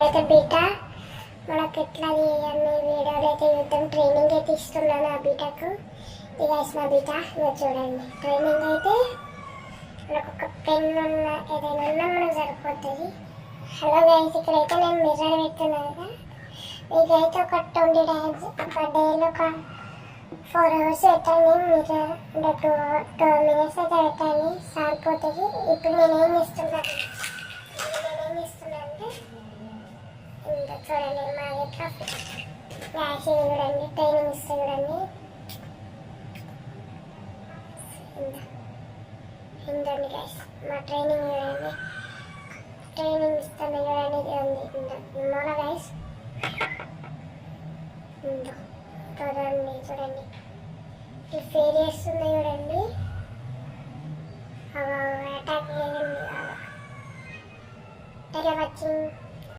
అయితే బీటా మనకు ఎట్లా అన్ని వీడియోలు అయితే చూద్దాం. ట్రైనింగ్ అయితే ఇస్తున్నాను ఆ బీటాకు. ఇక నా బీటా మీరు చూడండి. ట్రైనింగ్ అయితే మనకు ఒక పెన్ ఉన్న ఏదైనా ఉన్నా మనకు సరిపోతుంది. హలో గైస్, ఇక్కడైతే నేను మిర్రర్ పెడుతున్నాను కదా. ఇదైతే ఒక 20 టైమ్స్ ఒక డేలో ఒక 4 అవర్స్ పెట్టండి. మిర్రర్ అంటే 2 minutes అయితే పెట్టండి, సారిపోతుంది. ఇప్పుడు నేనేం చేస్తున్నా అంటే ఇంకా చూడండి మా ఎట్లా గ్యాస్ చూడండి, ట్రైనింగ్ ఇస్తే చూడండి. ఇందండి గ్యాస్ మా ట్రైనింగ్ చూడండి. ట్రైనింగ్ ఇస్తాను చూడండి. ఉంది మన గ్యాస్ చూడండి. ఈ ఫేర్ చేస్తుంది